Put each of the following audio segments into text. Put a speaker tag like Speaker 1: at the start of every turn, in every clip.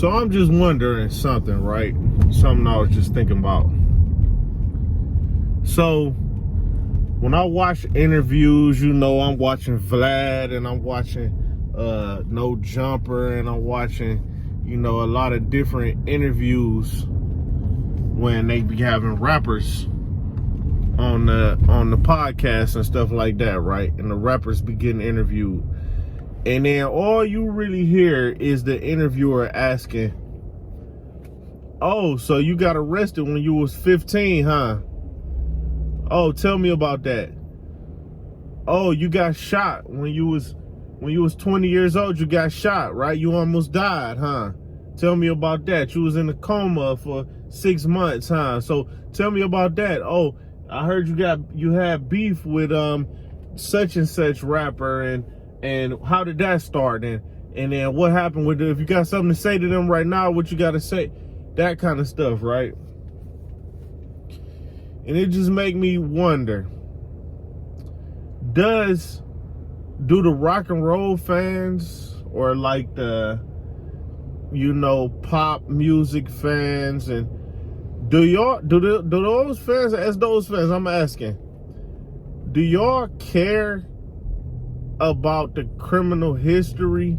Speaker 1: So I'm just wondering something, right? Something I was just thinking about. So when I watch interviews, you know, I'm watching Vlad and I'm watching No Jumper and I'm watching, you know, a lot of different interviews when they be having rappers on the podcast and stuff like that, right? And the rappers be getting interviewed. And then all you really hear is the interviewer asking, "Oh, so you got arrested when you was 15, huh? Oh, tell me about that. Oh, you got shot when you was 20 years old, you got shot, right? You almost died, huh? Tell me about that. You was in a coma for 6 months, huh? So tell me about that. Oh, I heard you had beef with such and such rapper, and how did that start? And then what happened with it? If you got something to say to them right now, what you got to say?" That kind of stuff, right? And it just make me wonder, do the rock and roll fans or like the, you know, pop music fans, and do those fans, as those fans, I'm asking, do y'all care about the criminal history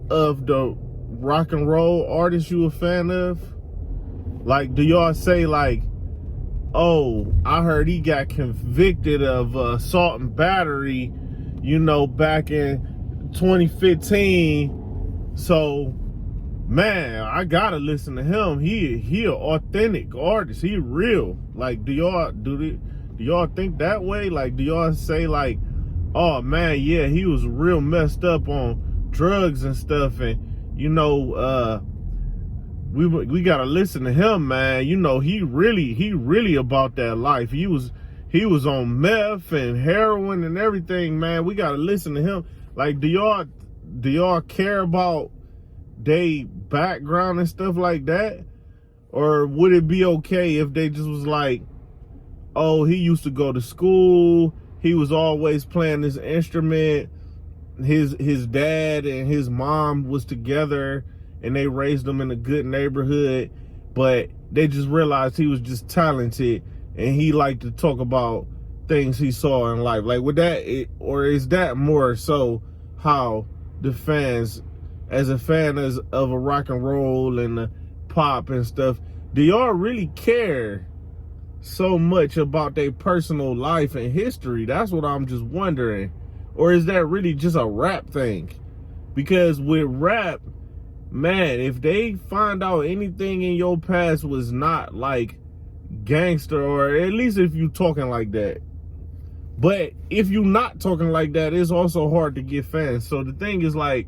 Speaker 1: of the rock and roll artists you a fan of? Like, do y'all say like, "Oh, I heard he got convicted of assault and battery, you know, back in 2015. So, man, I gotta listen to him. He an authentic artist. He real." Like, do y'all think that way? Like, do y'all say like, "Oh man, yeah, he was real messed up on drugs and stuff, and you know, we gotta listen to him, man. You know, he really about that life. He was on meth and heroin and everything, man. We gotta listen to him." Like, do y'all care about they background and stuff like that? Or would it be okay if they just was like, "Oh, he used to go to school, he was always playing this instrument, his dad and his mom was together and they raised him in a good neighborhood, but they just realized he was just talented and he liked to talk about things he saw in life"? Like, would that, or is that more so how the fans, as a fan of a rock and roll and the pop and stuff, do y'all really care so much about their personal life and history? That's what I'm just wondering. Or is that really just a rap thing? Because with rap, man, if they find out anything in your past was not like gangster, or at least if you talking like that. But if you not talking like that, it's also hard to get fans. So the thing is, like,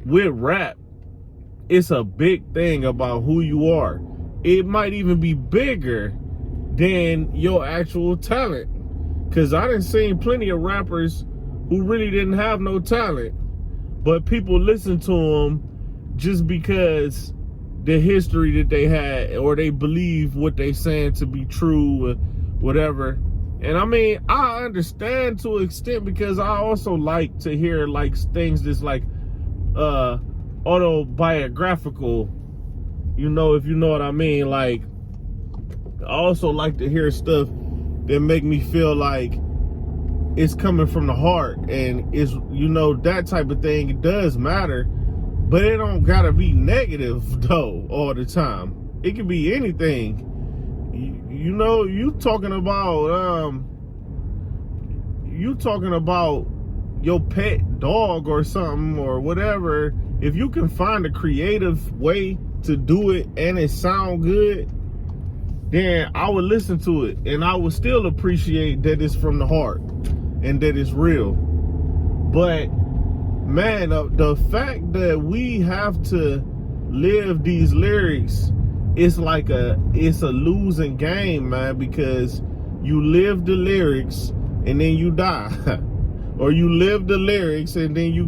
Speaker 1: with rap, it's a big thing about who you are. It might even be bigger than your actual talent. Because I done seen plenty of rappers who really didn't have no talent, but people listen to them just because the history that they had, or they believe what they saying to be true, or whatever. And I mean, I understand to an extent, because I also like to hear like things that's like autobiographical, you know, if you know what I mean. Like, I also like to hear stuff that make me feel like it's coming from the heart, and it's, you know, that type of thing. It does matter, but it don't gotta be negative though all the time. It can be anything. You know, you talking about your pet dog or something or whatever. If you can find a creative way to do it and it sound good, then I would listen to it, and I would still appreciate that it's from the heart and that it's real. But man, the fact that we have to live these lyrics, it's a losing game, man, because you live the lyrics and then you die. Or you live the lyrics and then you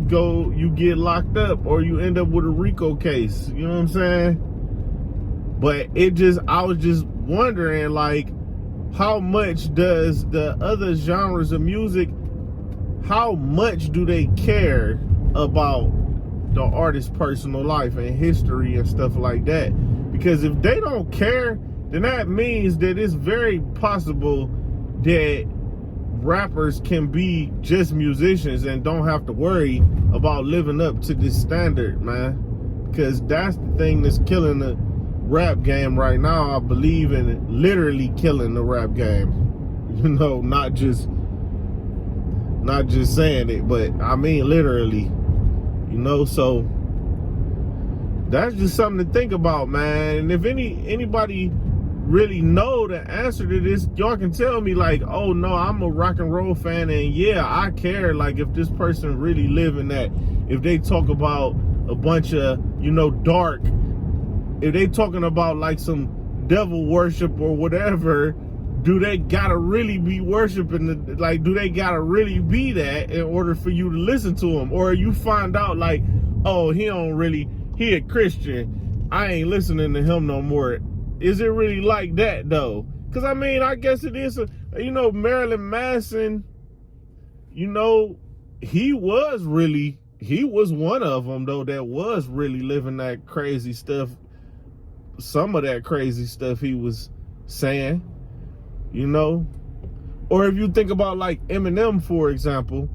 Speaker 1: get locked up, or you end up with a RICO case. You know what I'm saying? But I was just wondering, like, how much does the other genres of music, how much do they care about the artist's personal life and history and stuff like that. Because if they don't care, then that means that it's very possible that rappers can be just musicians and don't have to worry about living up to this standard, man. Because that's the thing that's killing the rap game right now. I believe in literally killing the rap game. You know, not just saying it, but I mean literally. You know, so that's just something to think about, man. And if anybody really know the answer to this, y'all can tell me, like, oh no, I'm a rock and roll fan, and yeah, I care, like, if this person really living that, if they talk about a bunch of, you know, dark, if they talking about like some devil worship or whatever, do they gotta really be worshiping like, do they gotta really be that in order for you to listen to them? Or you find out like, oh, he a Christian, I ain't listening to him no more. Is it really like that though? Because I mean, I guess it is. You know, Marilyn Manson, you know, he was one of them though that was really living that crazy stuff. Some of that crazy stuff he was saying, you know. Or if you think about like Eminem, for example,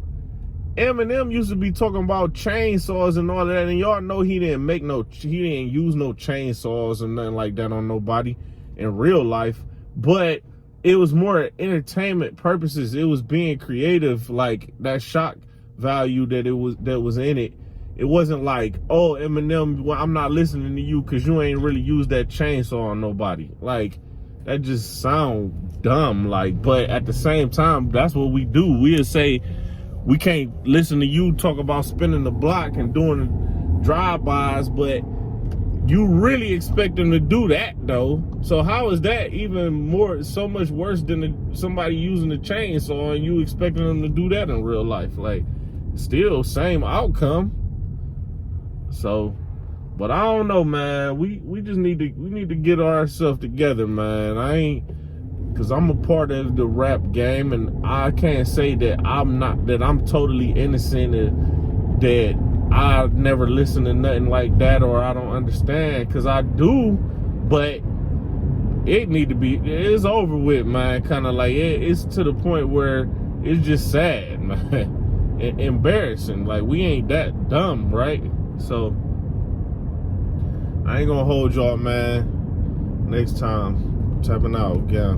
Speaker 1: Eminem used to be talking about chainsaws and all that, and y'all know he didn't use no chainsaws or nothing like that on nobody in real life. But it was more entertainment purposes. It was being creative, like that shock value that was in it. It wasn't like, oh, Eminem, well, I'm not listening to you because you ain't really used that chainsaw on nobody. Like, that just sound dumb. Like, but at the same time, that's what we do. We'll say, we can't listen to you talk about spinning the block and doing drive-bys, but you really expect them to do that though. So how is that even so much worse than somebody using a chainsaw and you expecting them to do that in real life? Like, still same outcome. So, but I don't know, man. We just need to get ourselves together, man. Because I'm a part of the rap game, and I can't say that I'm totally innocent and that I never listen to nothing like that or I don't understand, because I do, but it's over with, man. Kind of like it's to the point where it's just sad, man. Embarrassing. Like, we ain't that dumb, right? So I ain't gonna hold y'all, man. Next time, tapping out, yeah.